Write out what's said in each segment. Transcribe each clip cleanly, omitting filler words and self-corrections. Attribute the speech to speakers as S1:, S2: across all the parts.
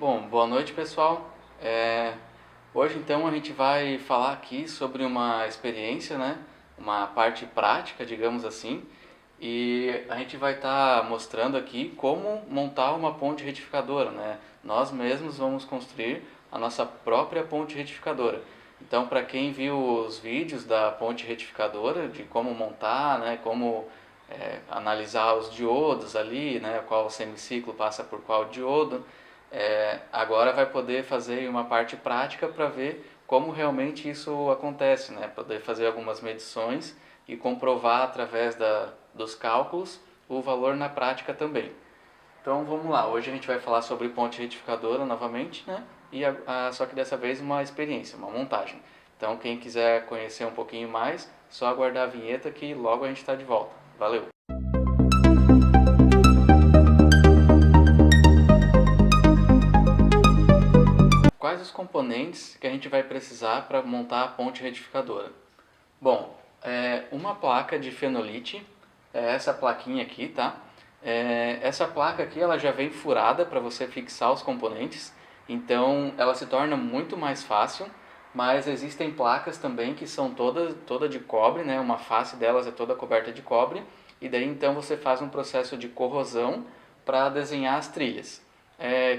S1: Bom, boa noite pessoal. Hoje então a gente vai falar aqui sobre uma experiência, né? Uma parte prática, digamos assim, e a gente vai estar mostrando aqui como montar uma ponte retificadora, né? Nós mesmos vamos construir a nossa própria ponte retificadora. Então, para quem viu os vídeos da ponte retificadora, de como montar, né? Como analisar os diodos ali, né? Qual semiciclo passa por qual diodo. Agora vai poder fazer uma parte prática para ver como realmente isso acontece, né? Poder fazer algumas medições e comprovar através dos cálculos o valor na prática também. Então vamos lá, hoje a gente vai falar sobre ponte retificadora novamente, né? Só que dessa vez uma experiência, uma montagem. Então quem quiser conhecer um pouquinho mais, só aguardar a vinheta que logo a gente está de volta. Valeu! Quais os componentes que a gente vai precisar para montar a ponte retificadora? Bom, uma placa de fenolite, é essa plaquinha aqui, tá? Essa placa aqui ela já vem furada para você fixar os componentes, então ela se torna muito mais fácil, mas existem placas também que são toda de cobre, né? Uma face delas é toda coberta de cobre, e daí então você faz um processo de corrosão para desenhar as trilhas.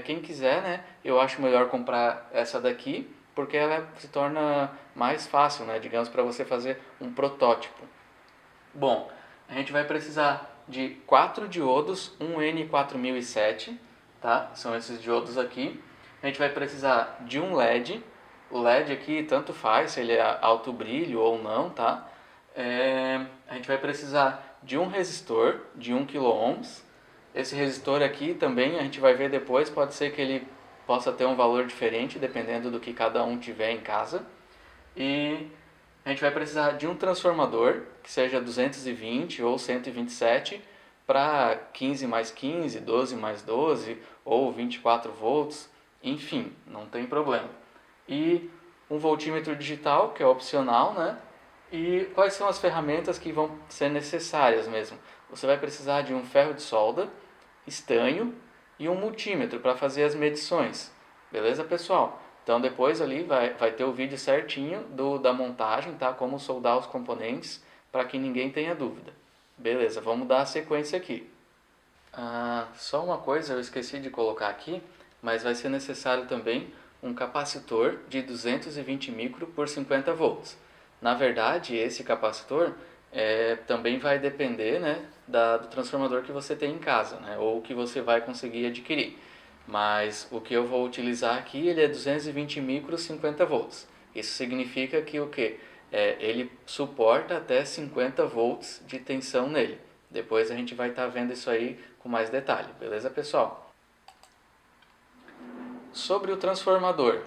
S1: Quem quiser, né, eu acho melhor comprar essa daqui, porque ela se torna mais fácil, né, digamos, para você fazer um protótipo. Bom, a gente vai precisar de 4 diodos, um N4007, tá? São esses diodos aqui. A gente vai precisar de um LED. O LED aqui tanto faz se ele é alto brilho ou não, tá? A gente vai precisar de um resistor de 1 kΩ. Esse resistor aqui também a gente vai ver depois, pode ser que ele possa ter um valor diferente dependendo do que cada um tiver em casa. E a gente vai precisar de um transformador que seja 220 ou 127 para 15 mais 15, 12 mais 12 ou 24 volts, enfim, não tem problema. E um voltímetro digital, que é opcional, né? E quais são as ferramentas que vão ser necessárias mesmo? Você vai precisar de um ferro de solda, estanho e um multímetro para fazer as medições. Beleza, pessoal? Então depois ali vai ter o vídeo certinho da montagem, tá? Como soldar os componentes, para que ninguém tenha dúvida. Beleza, vamos dar a sequência aqui. Só uma coisa eu esqueci de colocar aqui, mas vai ser necessário também um capacitor de 220 micro por 50 volts. Na verdade, esse capacitor também vai depender, né, do transformador que você tem em casa, né, ou que você vai conseguir adquirir. Mas o que eu vou utilizar aqui, ele é 220 micro 50 volts. Isso significa que o quê? Ele suporta até 50 volts de tensão nele. Depois a gente vai estar vendo isso aí com mais detalhe, beleza, pessoal? Sobre o transformador,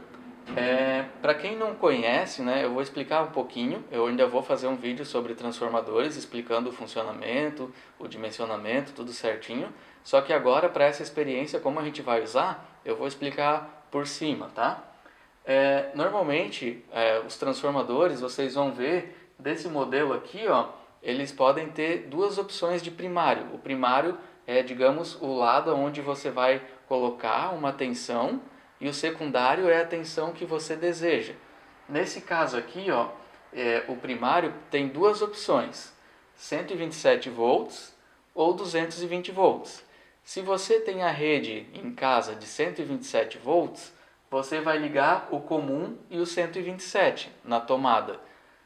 S1: para quem não conhece, né, eu vou explicar um pouquinho. Eu ainda vou fazer um vídeo sobre transformadores, explicando o funcionamento, o dimensionamento, tudo certinho. Só que agora, para essa experiência, como a gente vai usar, eu vou explicar por cima, tá? Normalmente, os transformadores, vocês vão ver desse modelo aqui, ó, eles podem ter duas opções de primário. O primário é, digamos, o lado onde você vai colocar uma tensão, e o secundário é a tensão que você deseja. Nesse caso aqui, ó, o primário tem duas opções, 127 volts ou 220 volts. Se você tem a rede em casa de 127 volts, você vai ligar o comum e o 127 na tomada,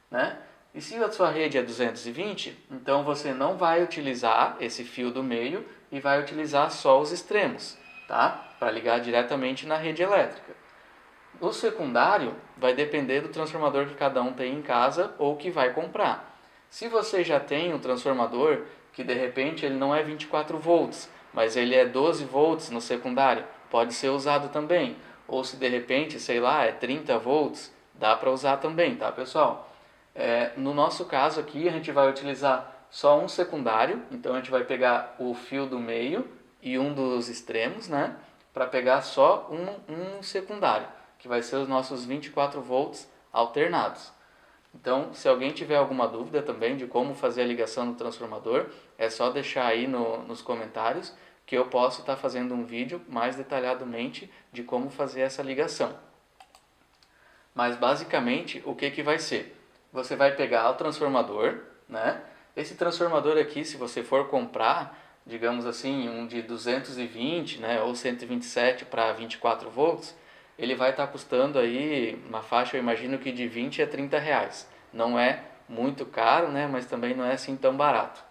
S1: né? E se a sua rede é 220, então você não vai utilizar esse fio do meio e vai utilizar só os extremos, tá? Para ligar diretamente na rede elétrica. O secundário vai depender do transformador que cada um tem em casa ou que vai comprar. Se você já tem um transformador que de repente ele não é 24 volts, mas ele é 12 volts no secundário, pode ser usado também. Ou se de repente, sei lá, é 30 volts, dá para usar também, tá, pessoal? No nosso caso aqui, a gente vai utilizar só um secundário, então a gente vai pegar o fio do meio e um dos extremos, né, para pegar só um secundário, que vai ser os nossos 24 volts alternados. Então, se alguém tiver alguma dúvida também de como fazer a ligação no transformador, é só deixar aí nos comentários que eu posso estar fazendo um vídeo mais detalhadamente de como fazer essa ligação. Mas basicamente o que vai ser? Você vai pegar o transformador, né? Esse transformador aqui, se você for comprar, digamos assim, um de 220, né, ou 127 para 24 volts, ele vai estar custando aí uma faixa, eu imagino que de 20 a 30 reais. Não é muito caro, né, mas também não é assim tão barato.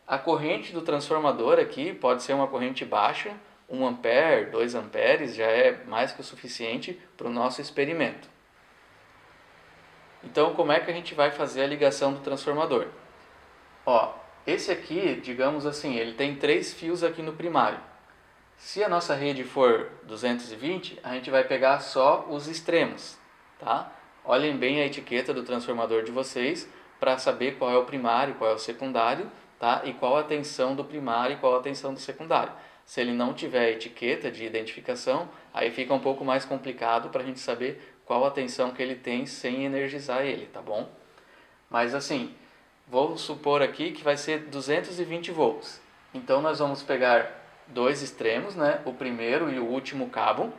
S1: A corrente do transformador aqui pode ser uma corrente baixa, 1 ampere, 2 amperes, já é mais que o suficiente para o nosso experimento. Então, como é que a gente vai fazer a ligação do transformador? Ó, esse aqui, digamos assim, ele tem 3 fios aqui no primário. Se a nossa rede for 220, a gente vai pegar só os extremos, tá? Olhem bem a etiqueta do transformador de vocês para saber qual é o primário, qual é o secundário, tá? E qual a tensão do primário e qual a tensão do secundário. Se ele não tiver etiqueta de identificação, aí fica um pouco mais complicado para a gente saber qual a tensão que ele tem sem energizar ele, tá bom? Mas assim, vou supor aqui que vai ser 220 volts. Então nós vamos pegar dois extremos, né? O primeiro e o último cabo,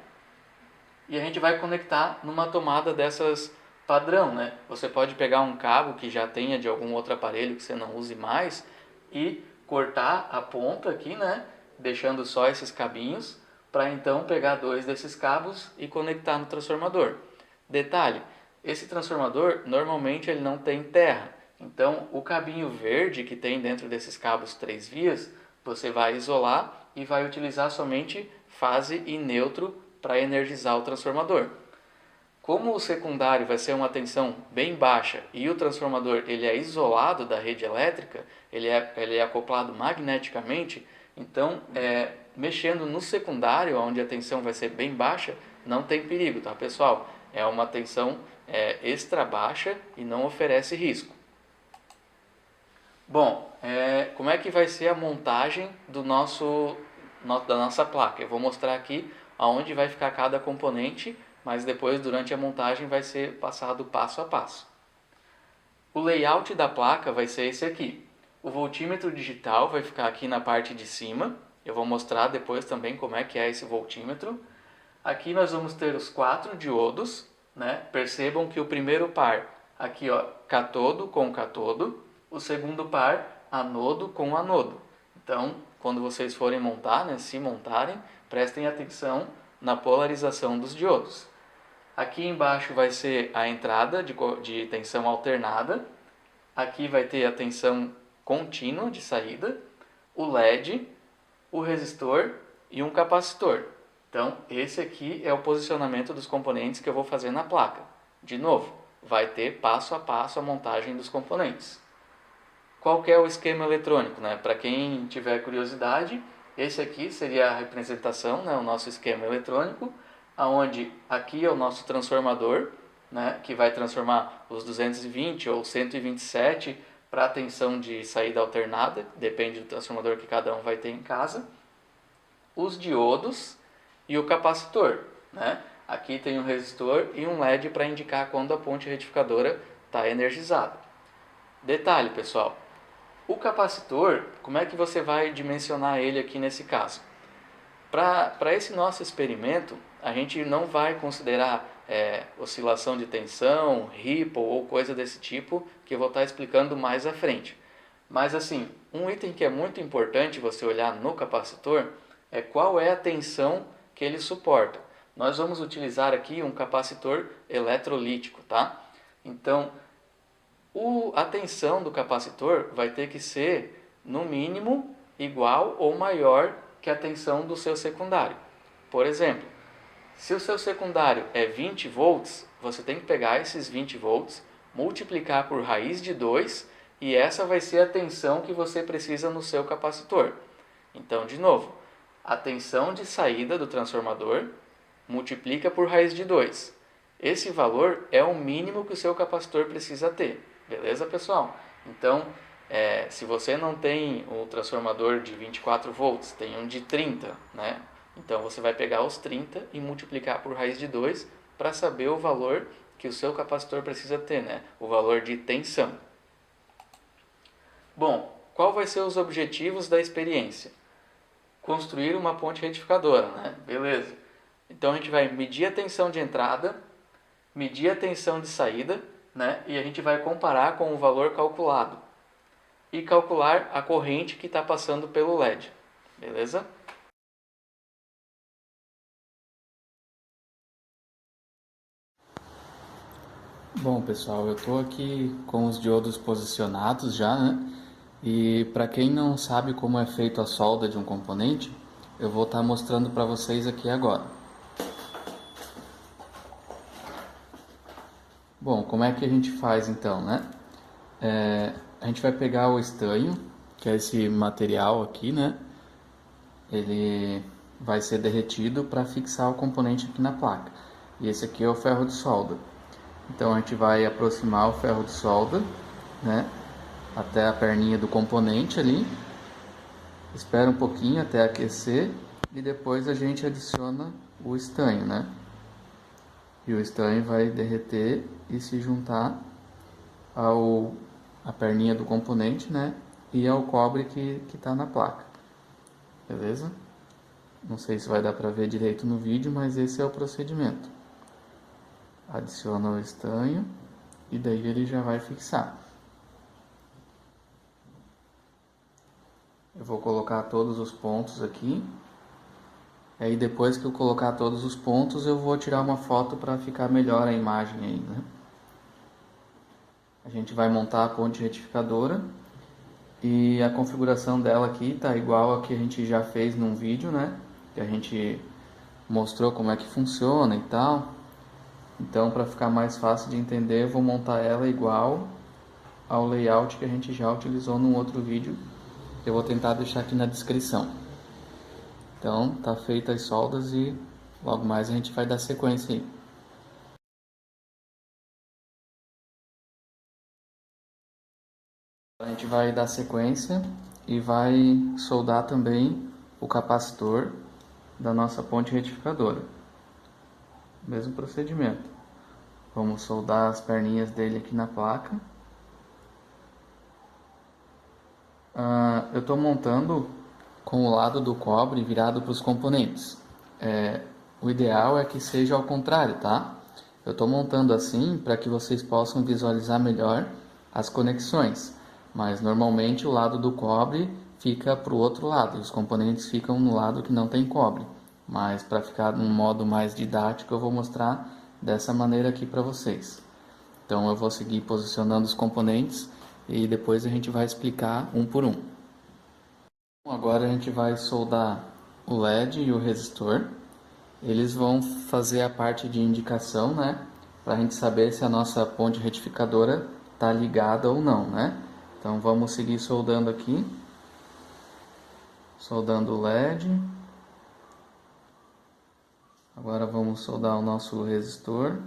S1: e a gente vai conectar numa tomada dessas padrão, né? Você pode pegar um cabo que já tenha de algum outro aparelho que você não use mais e cortar a ponta aqui, né? Deixando só esses cabinhos, para então pegar dois desses cabos e conectar no transformador. Detalhe, esse transformador normalmente ele não tem terra, então o cabinho verde que tem dentro desses cabos 3 vias, você vai isolar e vai utilizar somente fase e neutro para energizar o transformador. Como o secundário vai ser uma tensão bem baixa e o transformador ele é isolado da rede elétrica, ele é acoplado magneticamente, então mexendo no secundário, onde a tensão vai ser bem baixa, não tem perigo, tá pessoal? É uma tensão extra baixa e não oferece risco. Bom, como é que vai ser a montagem da nossa placa? Eu vou mostrar aqui aonde vai ficar cada componente, mas depois durante a montagem vai ser passado passo a passo. O layout da placa vai ser esse aqui. O voltímetro digital vai ficar aqui na parte de cima. Eu vou mostrar depois também como é que é esse voltímetro. Aqui nós vamos ter os 4 diodos, né? Percebam que o primeiro par, aqui ó, catodo com catodo, o segundo par, anodo com anodo. Então, quando vocês forem montar, né, se montarem, prestem atenção na polarização dos diodos. Aqui embaixo vai ser a entrada de tensão alternada. Aqui vai ter a tensão contínua de saída, o LED, o resistor e um capacitor. Então, esse aqui é o posicionamento dos componentes que eu vou fazer na placa. De novo, vai ter passo a passo a montagem dos componentes. Qual que é o esquema eletrônico, né? Para quem tiver curiosidade, esse aqui seria a representação, né? O nosso esquema eletrônico, onde aqui é o nosso transformador, né? Que vai transformar os 220 ou 127 para a tensão de saída alternada, depende do transformador que cada um vai ter em casa. Os diodos e o capacitor, né? Aqui tem um resistor e um LED para indicar quando a ponte retificadora está energizada. Detalhe, pessoal, o capacitor, como é que você vai dimensionar ele aqui nesse caso? Para esse nosso experimento, a gente não vai considerar oscilação de tensão, ripple ou coisa desse tipo, que eu vou estar explicando mais à frente. Mas assim, um item que é muito importante você olhar no capacitor é qual é a tensão que ele suporta. Nós vamos utilizar aqui um capacitor eletrolítico, tá? Então, a tensão do capacitor vai ter que ser, no mínimo, igual ou maior que a tensão do seu secundário. Por exemplo, se o seu secundário é 20 volts, você tem que pegar esses 20 volts, multiplicar por raiz de 2 e essa vai ser a tensão que você precisa no seu capacitor. Então, de novo, a tensão de saída do transformador multiplica por raiz de 2. Esse valor é o mínimo que o seu capacitor precisa ter. Beleza, pessoal? Então, se você não tem o transformador de 24 volts, tem um de 30, né? Então, você vai pegar os 30 e multiplicar por raiz de 2 para saber o valor que o seu capacitor precisa ter, né? O valor de tensão. Bom, qual vai ser os objetivos da experiência? construir uma ponte retificadora, né? Beleza. Então a gente vai medir a tensão de entrada, medir a tensão de saída, né? E a gente vai comparar com o valor calculado e calcular a corrente que está passando pelo LED, beleza? Bom, pessoal, eu estou aqui com os diodos posicionados já, né? E para quem não sabe como é feita a solda de um componente, eu vou estar mostrando para vocês aqui agora. Bom, como é que a gente faz então, né? A gente vai pegar o estanho, que é esse material aqui, né? Ele vai ser derretido para fixar o componente aqui na placa. E esse aqui é o ferro de solda. Então a gente vai aproximar o ferro de solda, né? Até a perninha do componente ali. Espera um pouquinho até aquecer e depois a gente adiciona o estanho, né? E o estanho vai derreter e se juntar a perninha do componente, né? E ao cobre que está na placa. Beleza? Não sei se vai dar para ver direito no vídeo, mas esse é o procedimento. Adiciona o estanho e daí ele já vai fixar. Eu vou colocar todos os pontos aqui. Aí depois que eu colocar todos os pontos, eu vou tirar uma foto para ficar melhor a imagem aí, né? A gente vai montar a ponte retificadora e a configuração dela aqui tá igual a que a gente já fez num vídeo, né? Que a gente mostrou como é que funciona e tal. Então, para ficar mais fácil de entender, eu vou montar ela igual ao layout que a gente já utilizou num outro vídeo. Eu vou tentar deixar aqui na descrição. Então, tá feita as soldas e logo mais a gente vai dar sequência aí. A gente vai dar sequência e vai soldar também o capacitor da nossa ponte retificadora. Mesmo procedimento. Vamos soldar as perninhas dele aqui na placa. Eu estou montando com o lado do cobre virado para os componentes. O ideal é que seja ao contrário, tá? Eu estou montando assim para que vocês possam visualizar melhor as conexões. Mas normalmente o lado do cobre fica para o outro lado e os componentes ficam no lado que não tem cobre. Mas para ficar num modo mais didático eu vou mostrar dessa maneira aqui para vocês. Então eu vou seguir posicionando os componentes e depois a gente vai explicar um por um. Agora a gente vai soldar o LED e o resistor. Eles vão fazer a parte de indicação, né? Para a gente saber se a nossa ponte retificadora está ligada ou não, né? Então vamos seguir soldando aqui. Soldando o LED. Agora vamos soldar o nosso resistor.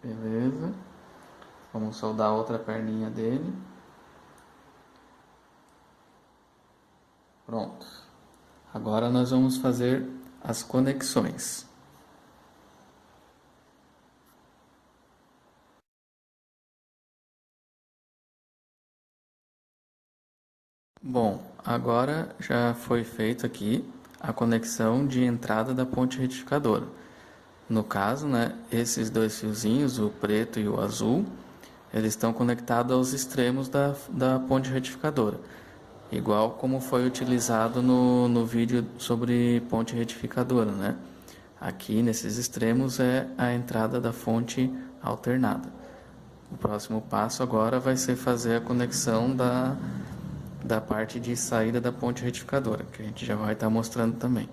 S1: Beleza. Vamos soldar a outra perninha dele. Pronto. Agora nós vamos fazer as conexões. Bom, agora já foi feito aqui a conexão de entrada da ponte retificadora. No caso, né, esses dois fiozinhos, o preto e o azul, eles estão conectados aos extremos da ponte retificadora. Igual como foi utilizado no vídeo sobre ponte retificadora, né? Aqui nesses extremos é a entrada da fonte alternada. O próximo passo agora vai ser fazer a conexão da parte de saída da ponte retificadora, que a gente já vai estar mostrando também.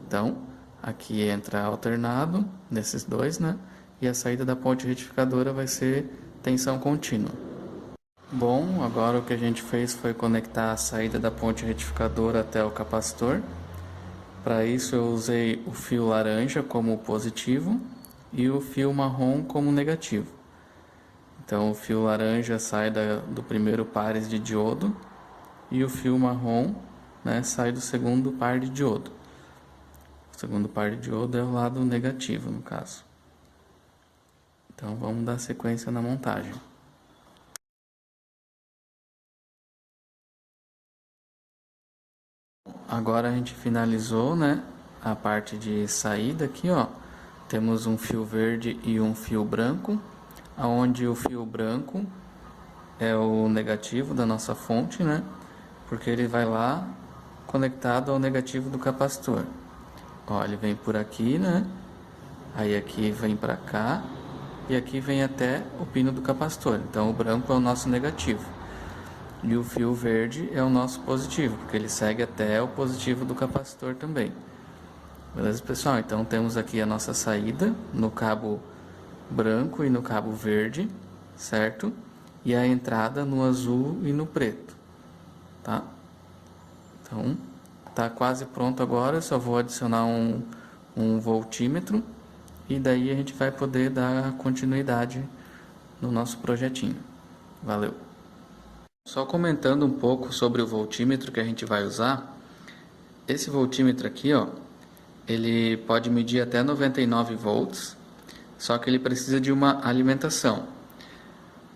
S1: Então, aqui entra alternado, nesses dois, né? E a saída da ponte retificadora vai ser tensão contínua. Bom, agora o que a gente fez foi conectar a saída da ponte retificadora até o capacitor. Para isso eu usei o fio laranja como positivo e o fio marrom como negativo. Então o fio laranja sai do primeiro pares de diodo e o fio marrom, né, sai do segundo par de diodo. O segundo par de diodo é o lado negativo, no caso. Então vamos dar sequência na montagem. Agora a gente finalizou, né, a parte de saída aqui, ó. Temos um fio verde e um fio branco, aonde o fio branco é o negativo da nossa fonte, né? Porque ele vai lá conectado ao negativo do capacitor. Ó, ele vem por aqui, né? Aí aqui vem para cá e aqui vem até o pino do capacitor. Então o branco é o nosso negativo. E o fio verde é o nosso positivo, porque ele segue até o positivo do capacitor também. Beleza, pessoal? Então temos aqui a nossa saída no cabo branco e no cabo verde, certo? E a entrada no azul e no preto, tá? Então, tá quase pronto agora, só vou adicionar um voltímetro e daí a gente vai poder dar continuidade no nosso projetinho. Valeu! Só comentando um pouco sobre o voltímetro que a gente vai usar, esse voltímetro aqui, ó, ele pode medir até 99 volts, só que ele precisa de uma alimentação.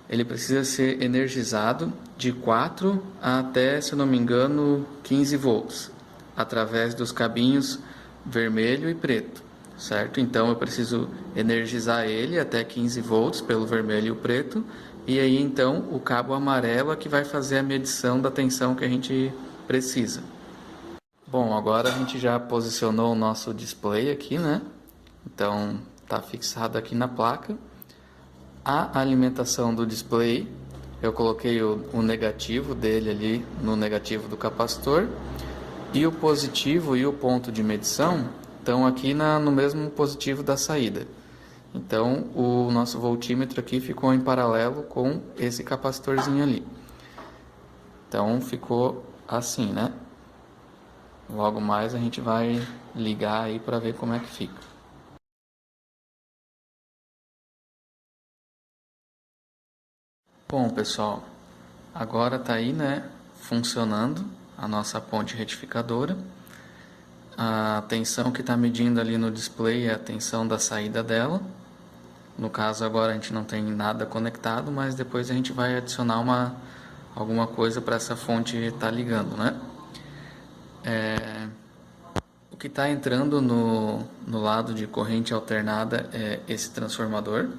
S1: Ele precisa ser energizado de 4 até, se eu não me engano, 15 volts, através dos cabinhos vermelho e preto, certo? Então eu preciso energizar ele até 15 volts pelo vermelho e o preto, e aí então o cabo amarelo é que vai fazer a medição da tensão que a gente precisa. Bom, agora a gente já posicionou o nosso display aqui, né? Então tá fixado aqui na placa. A alimentação do display, eu coloquei o negativo dele ali no negativo do capacitor, e o positivo e o ponto de medição estão aqui no mesmo positivo da saída. Então o nosso voltímetro aqui ficou em paralelo com esse capacitorzinho ali. Então ficou assim, né? Logo mais a gente vai ligar aí para ver como é que fica. Bom, pessoal, agora tá aí, né, funcionando a nossa ponte retificadora. A tensão que está medindo ali no display é a tensão da saída dela. No caso agora a gente não tem nada conectado, mas depois a gente vai adicionar alguma coisa para essa fonte estar ligando, né? O que está entrando no lado de corrente alternada é esse transformador,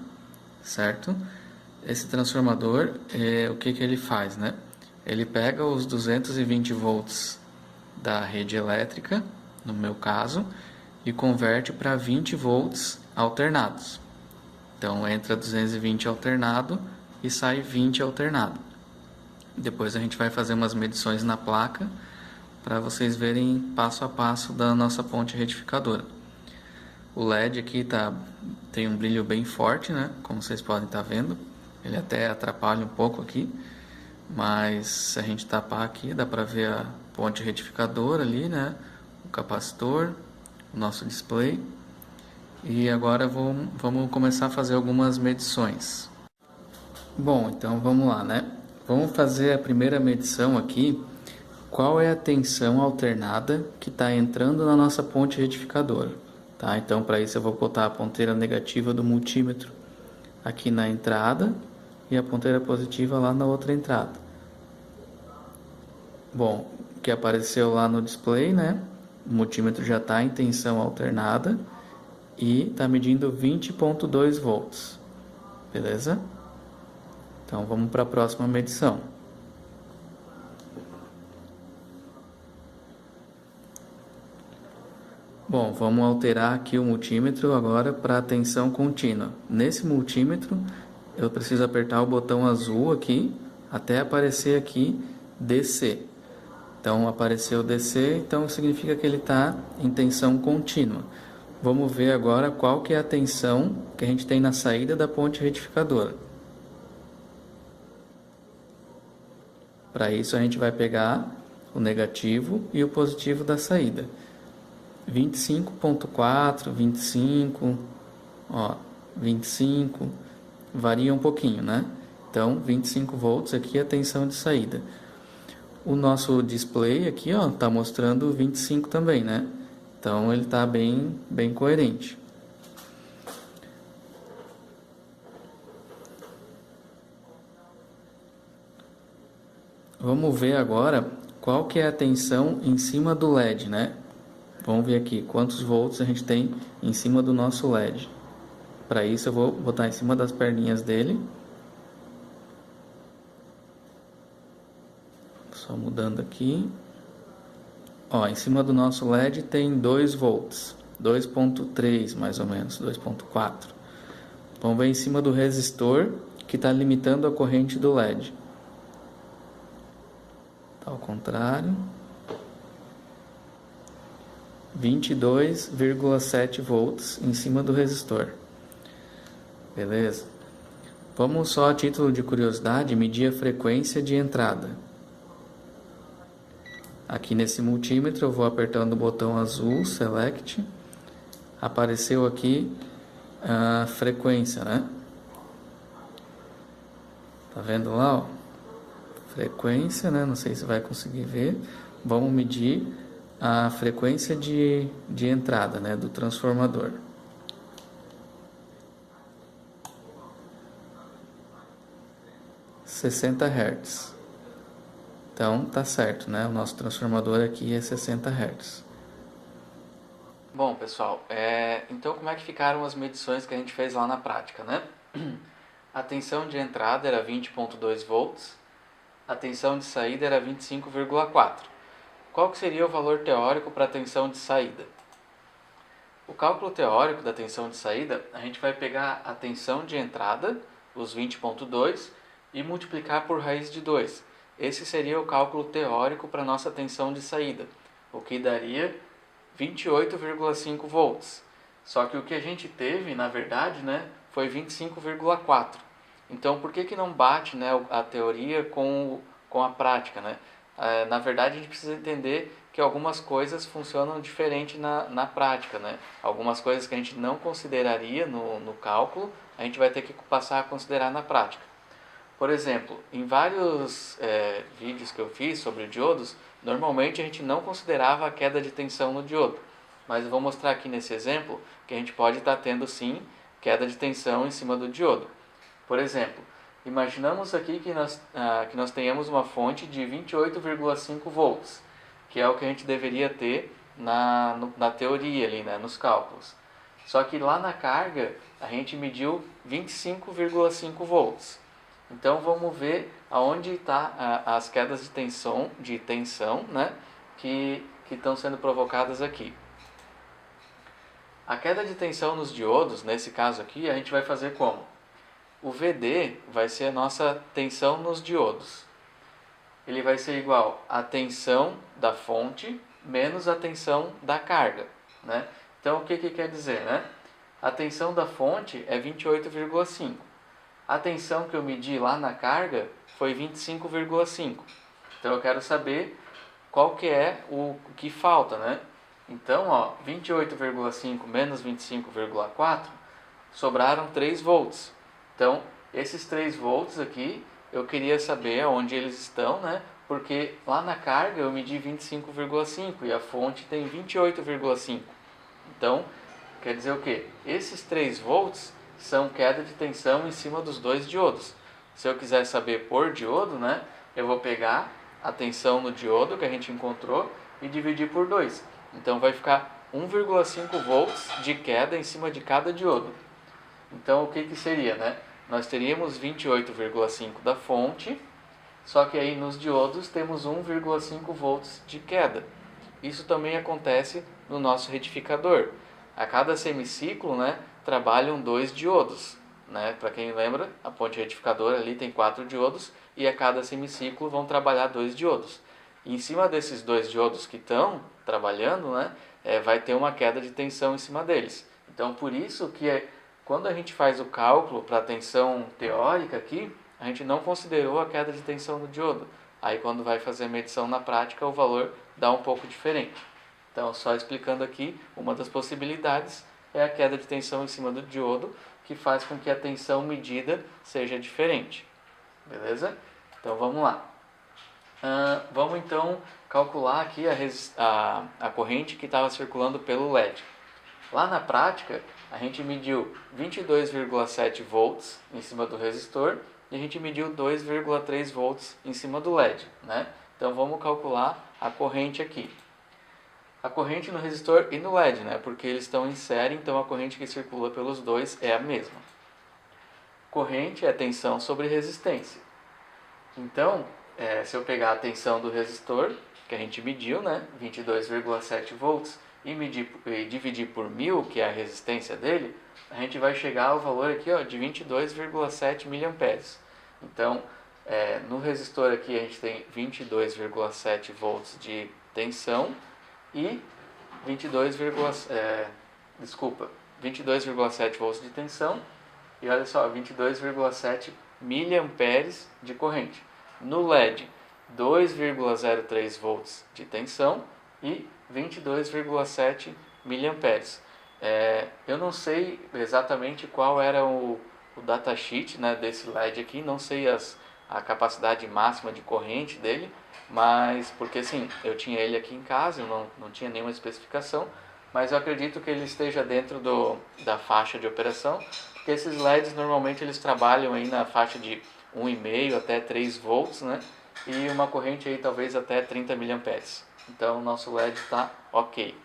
S1: certo? Esse transformador, o que ele faz, né? Ele pega os 220 volts da rede elétrica, no meu caso, e converte para 20 volts alternados. Então entra 220 alternado e sai 20 alternado. Depois a gente vai fazer umas medições na placa para vocês verem passo a passo da nossa ponte retificadora. O LED aqui tem um brilho bem forte, né? Como vocês podem estar vendo. Ele até atrapalha um pouco aqui, mas se a gente tapar aqui, dá para ver a ponte retificadora ali, né? O capacitor, o nosso display. E agora vamos começar a fazer algumas medições. Bom, então vamos lá, né? Vamos fazer a primeira medição aqui. Qual é a tensão alternada que está entrando na nossa ponte retificadora? Tá? Então, para isso eu vou botar a ponteira negativa do multímetro aqui na entrada e a ponteira positiva lá na outra entrada. Bom, o que apareceu lá no display, né? O multímetro já está em tensão alternada e está medindo 20,2 volts. Beleza? Então vamos para a próxima medição. Bom, vamos alterar aqui o multímetro agora para tensão contínua. Nesse multímetro eu preciso apertar o botão azul aqui até aparecer aqui DC. Então apareceu DC, então significa que ele está em tensão contínua. Vamos ver agora qual que é a tensão que a gente tem na saída da ponte retificadora. Para isso a gente vai pegar o negativo e o positivo da saída. 25,4, 25, ó, 25, varia um pouquinho, né? Então 25 volts aqui é a tensão de saída. O nosso display aqui, ó, tá mostrando 25 também, né? Então ele tá bem coerente. Vamos ver agora qual que é a tensão em cima do LED, né? Vamos ver aqui quantos volts a gente tem em cima do nosso LED. Para isso eu vou botar em cima das perninhas dele. Só mudando aqui. Ó, em cima do nosso LED tem 2 volts. 2.3 mais ou menos, 2.4. Vamos ver em cima do resistor que está limitando a corrente do LED. Tá ao contrário. 22,7 volts em cima do resistor. Beleza? Vamos só a título de curiosidade medir a frequência de entrada. Aqui nesse multímetro eu vou apertando o botão azul, Select. Apareceu aqui a frequência, né? Tá vendo lá, ó? Frequência, né? Não sei se vai conseguir ver. Vamos medir a frequência de entrada, né? Do transformador. Hz. Então tá certo, né? O nosso transformador aqui é 60 Hz. Bom, pessoal, então como é que ficaram as medições que a gente fez lá na prática, né? A tensão de entrada era 20,2 volts, a tensão de saída era 25,4. Qual que seria o valor teórico para a tensão de saída? O cálculo teórico da tensão de saída, a gente vai pegar a tensão de entrada, os 20,2, e multiplicar por raiz de 2. Esse seria o cálculo teórico para a nossa tensão de saída, o que daria 28,5 volts. Só que o que a gente teve, na verdade, né, foi 25,4. Então, por que não bate, né, a teoria com a prática, né? Na verdade, a gente precisa entender que algumas coisas funcionam diferente na prática, né? Algumas coisas que a gente não consideraria no cálculo, a gente vai ter que passar a considerar na prática. Por exemplo, em vários vídeos que eu fiz sobre diodos, normalmente a gente não considerava a queda de tensão no diodo. Mas eu vou mostrar aqui nesse exemplo que a gente pode estar tendo sim queda de tensão em cima do diodo. Por exemplo, imaginamos aqui que nós tenhamos uma fonte de 28,5 volts, que é o que a gente deveria ter na teoria ali, né, nos cálculos. Só que lá na carga a gente mediu 25,5 volts. Então vamos ver aonde está as quedas de tensão, né, que estão sendo provocadas aqui. A queda de tensão nos diodos, nesse caso aqui, a gente vai fazer como? O VD vai ser a nossa tensão nos diodos. Ele vai ser igual à tensão da fonte menos a tensão da carga, né? Então o que quer dizer, né? A tensão da fonte é 28,5. A tensão que eu medi lá na carga foi 25,5. Então eu quero saber qual que é o que falta, né? Então, ó, 28,5 menos 25,4 sobraram 3 volts. Então, esses 3 volts aqui, eu queria saber onde eles estão, né? Porque lá na carga eu medi 25,5 e a fonte tem 28,5. Então, quer dizer o quê? Esses 3 volts são queda de tensão em cima dos dois diodos. Se eu quiser saber por diodo, né, eu vou pegar a tensão no diodo que a gente encontrou e dividir por 2. Então vai ficar 1,5 volts de queda em cima de cada diodo. Então o que seria, né? Nós teríamos 28,5 da fonte, só que aí nos diodos temos 1,5 volts de queda. Isso também acontece no nosso retificador. A cada semiciclo, né, trabalham 2 diodos. Né? Para quem lembra, a ponte retificadora ali tem 4 diodos e a cada semiciclo vão trabalhar 2 diodos. E em cima desses 2 diodos que estão trabalhando, né, vai ter uma queda de tensão em cima deles. Então, por isso que quando a gente faz o cálculo para a tensão teórica aqui, a gente não considerou a queda de tensão do diodo. Aí, quando vai fazer a medição na prática, o valor dá um pouco diferente. Então, só explicando aqui, uma das possibilidades é a queda de tensão em cima do diodo, que faz com que a tensão medida seja diferente. Beleza? Então, vamos lá. Vamos então calcular aqui a corrente que estava circulando pelo LED. Lá na prática, a gente mediu 22,7 volts em cima do resistor e a gente mediu 2,3 volts em cima do LED, né? Então vamos calcular a corrente aqui. A corrente no resistor e no LED, né? Porque eles estão em série, então a corrente que circula pelos dois é a mesma. Corrente é tensão sobre resistência. Então, se eu pegar a tensão do resistor, que a gente mediu, né, 22,7 volts, e dividir por 1000, que é a resistência dele, a gente vai chegar ao valor aqui, ó, de 22,7 miliamperes. Então, no resistor aqui a gente tem 22,7 volts de tensão e 22,7 volts de tensão e olha só, 22,7 miliamperes de corrente. No LED, 2,03 volts de tensão e 22,7 miliamperes. Eu não sei exatamente qual era o datasheet, né, desse LED aqui, não sei a capacidade máxima de corrente dele, mas porque assim, eu tinha ele aqui em casa, eu não tinha nenhuma especificação, mas eu acredito que ele esteja dentro da faixa de operação, porque esses LEDs normalmente eles trabalham aí na faixa de 1,5 até 3 volts, né? E uma corrente aí talvez até 30 miliamperes. Então o nosso LED está ok.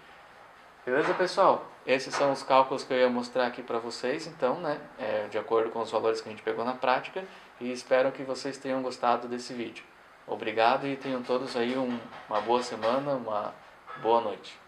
S1: Beleza, pessoal? Esses são os cálculos que eu ia mostrar aqui para vocês, então, né? De acordo com os valores que a gente pegou na prática. E espero que vocês tenham gostado desse vídeo. Obrigado e tenham todos aí uma boa semana, uma boa noite.